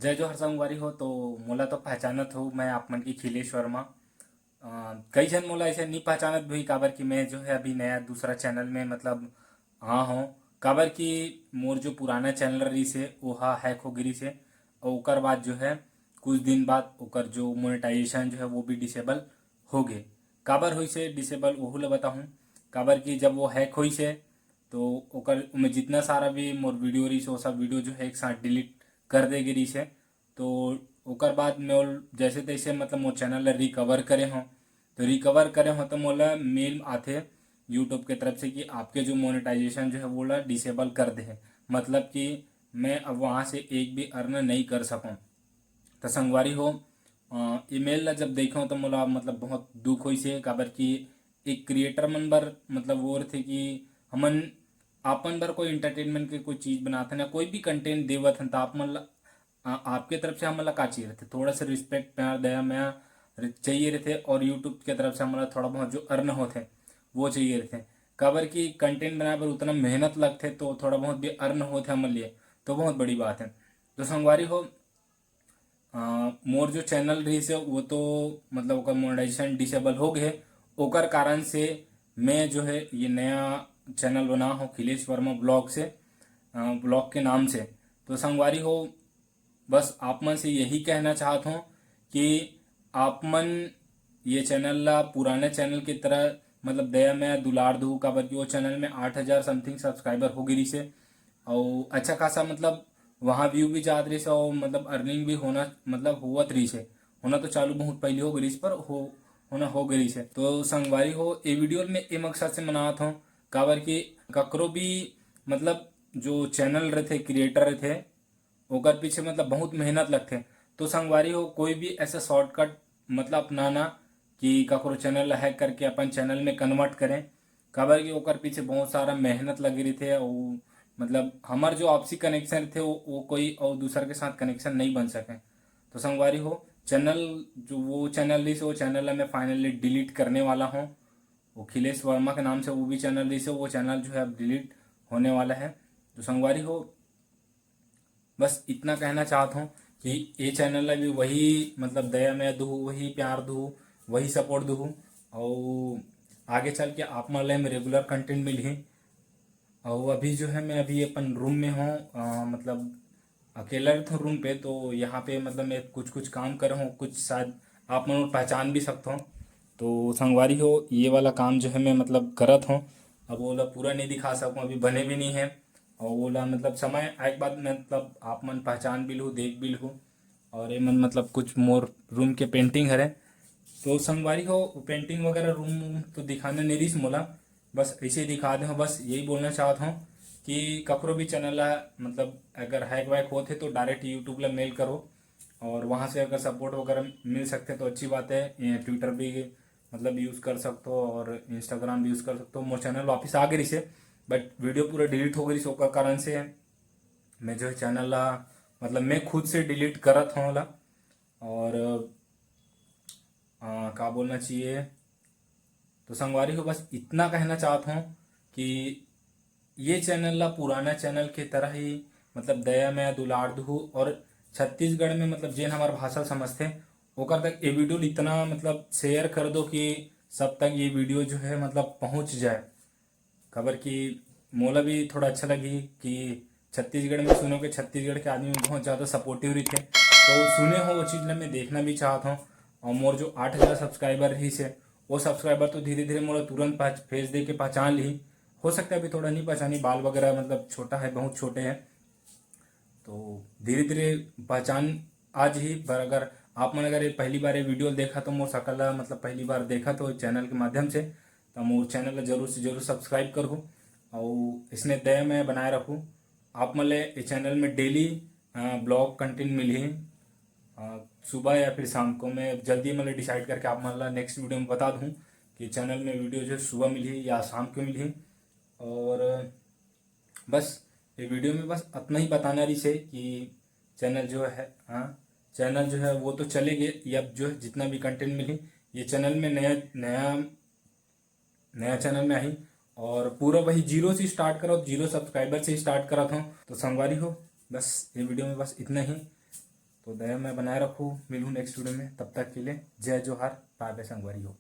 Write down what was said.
जय जोहर संगवारी हो तो मोला तो पहचानत हो मैं आप मन की खिलेश वर्मा। कई जन मोला ऐसे नहीं पहचानत भी काबर कि मैं जो है अभी नया दूसरा चैनल में मतलब हाँ हूँ। काबर कि मोर जो पुराना चैनल रही से वह हैक हो गिरी से और ओकर बाद जो है कुछ दिन बाद ओकर जो मोनेटाइजेशन जो है वो भी डिसेबल हो गए। काबर हुई से डिसेबल वहू ला बताहूँ। काबर कि जब वो हैक हुई से तो ओकर में जितना सारा भी मोर वीडियो रही वो सब वीडियो जो है एक साथ डिलीट कर दे गिरी से। तो ओकर बाद मोल जैसे तैसे मतलब मोर चैनल ला रिकवर करे हों। तो रिकवर करे हों तो मोला मेल आथे यूट्यूब के तरफ से कि आपके जो मोनेटाइजेशन जो है वो ला डिसेबल कर दे है। मतलब कि मैं अब वहाँ से एक भी अर्न नहीं कर सकूँ। तो संगवारी हो ईमेल ला जब देखो तो मोला मतलब बहुत दुख होई से काबर कि एक क्रिएटर मन बर मतलब वो थे कि हमन आपन बर कोई इंटरटेनमेंट के कोई चीज बनाते ना कोई भी कंटेंट देवत हन तो आप मन ला आपके तरफ से हमन ला का चाहिए रहते थोड़ा सा रिस्पेक्ट प्यार दया माया चाहिए रहते और यूट्यूब के तरफ से हमन ला थोड़ा बहुत जो अर्न होते वो चाहिए रहते। काबर कि कंटेंट बनाए पर उतना मेहनत लगते तो थोड़ा बहुत भी अर्न होते हमन लिए तो बहुत बड़ी बात है। तो संगवारी हो मोर जो चैनल रही से वो तो मतलब ओकर मोनेटाइजेशन डिसेबल हो गए। ओकर कारण से मैं जो है ये नया चैनल बना हूँ खिलेश वर्मा ब्लॉग से ब्लॉग के नाम से। तो संगवारी हो बस आप मन से यही कहना चाहता हूँ कि आप मन ये चैनल ला पुराने चैनल की तरह मतलब दया में दुलार दू काबर कि वो चैनल में 8,000 समथिंग सब्सक्राइबर हो गिरी से और अच्छा खासा मतलब वहाँ व्यू भी जात रही से और मतलब अर्निंग भी होना मतलब हुआ रही से होना तो चालू बहुत पहले हो गई पर होना हो गई से। तो संगवारी हो ये वीडियो में ये मकसद से मनात हूँ काबर कि ककरो भी मतलब जो चैनल रहे क्रिएटर रहे ओकर पीछे मतलब बहुत मेहनत लगते। तो संगवारी हो कोई भी ऐसा शॉर्टकट मतलब अपनाना कि ककरो चैनल हैक करके अपन चैनल में कन्वर्ट करें। काबर कि ओकर पीछे बहुत सारा मेहनत लगी रही थे और मतलब हमार जो आपसी कनेक्शन थे वो कोई और दूसर के साथ कनेक्शन नहीं बन सके। तो संगवारी हो चैनल जो वो चैनल रही से वो चैनल मैं फाइनली डिलीट करने वाला हूँ। वो खिलेश वर्मा के नाम से वो भी चैनल रही से वो चैनल जो है अब डिलीट होने वाला है। तो संगवारी हो बस इतना कहना चाहता हूँ कि ये चैनल ला भी वही मतलब दया मैं दूँ वही प्यार दूँ वही सपोर्ट दूँ और आगे चल के आप मन ला में रेगुलर कंटेंट मिली। और अभी जो है मैं अभी अपन रूम में हूँ मतलब अकेला रहता हूँ रूम पे तो यहाँ पे मतलब मैं कुछ कुछ काम कर रहा हूँ कुछ शायद आप मन पहचान भी सकता हूँ। तो संगवारी हो ये वाला काम जो है मैं मतलब करत हूँ। अब वो ला पूरा नहीं दिखा सकूँ अभी बने भी नहीं है और वो ला मतलब समय आए के बाद मतलब आप मन पहचान भी लूँ देख भी लूँ। और ये मन मतलब कुछ मोर रूम के पेंटिंग हरे तो संगवारी हो पेंटिंग वगैरह रूम तो दिखाने नहीं रही मोला बस ऐसे ही दिखा दे हो। बस यही बोलना चाहता हूँ कि ककरो भी चैनल ला मतलब अगर हैक वैक होते तो डायरेक्ट यूट्यूब ला मेल करो और वहाँ से अगर सपोर्ट वगैरह मिल सकते तो अच्छी बात है। ये ट्विटर भी मतलब यूज़ कर सकते हो और इंस्टाग्राम भी यूज़ कर सकते हो। मोर चैनल वापस आ गई से बट वीडियो पूरा डिलीट हो गई से ओकर कारण से मैं जो है चैनल ला मतलब मैं खुद से डिलीट करत हूँ ला। और का बोलना चाहिए तो संगवारी को बस इतना कहना चाहता हूँ कि ये चैनल ला पुराना चैनल के तरह ही मतलब दया मैं दुलार दू और छत्तीसगढ़ में मतलब जेन हमार भाषा समझते ओकर तक ये वीडियो इतना मतलब शेयर कर दो कि सब तक ये वीडियो जो है मतलब पहुंच जाए। खबर कि मोला भी थोड़ा अच्छा लगी कि छत्तीसगढ़ में सुनो कि छत्तीसगढ़ के आदमी बहुत ज़्यादा सपोर्टिव रही थे तो सुने हो वो चीज़ ला मैं देखना भी चाहता हूँ। और मोर जो 8,000 सब्सक्राइबर रही से वो सब्सक्राइबर तो धीरे धीरे मोला तुरंत फेस दे के पहचान ली। हो सकता है अभी थोड़ा नहीं पहचानी बाल वगैरह मतलब छोटा है बहुत छोटे हैं तो धीरे धीरे पहचान आज ही पर अगर आप मन अगर ये पहली बार ये वीडियो देखा तो मोर सकल ला मतलब पहली बार देखा तो चैनल के माध्यम से तो मोर चैनल ला जरूर से जरूर सब्सक्राइब करूँ और इसने दया में बनाए रखूँ। आप मन ले ये चैनल में डेली ब्लॉग कंटेंट मिली सुबह या फिर शाम को। मैं जल्दी मतलब डिसाइड करके आप मन ला नेक्स्ट वीडियो में बता दूँ कि चैनल में वीडियो जो है सुबह मिली या शाम को मिली। और बस ये वीडियो में बस इतना ही बताना रही से कि चैनल जो है हाँ चैनल जो है वो तो चलेगे या जो है जितना भी कंटेंट मिली ये चैनल में नया नया नया चैनल में आई और पूरा वही जीरो से स्टार्ट करो जीरो सब्सक्राइबर से स्टार्ट करा था। तो संगवारी हो बस ये वीडियो में बस इतना ही। तो दया मैं बनाए रखूँ, मिलूँ नेक्स्ट वीडियो में, तब तक के लिए जय जोहार, बाय बाय संगवारी हो।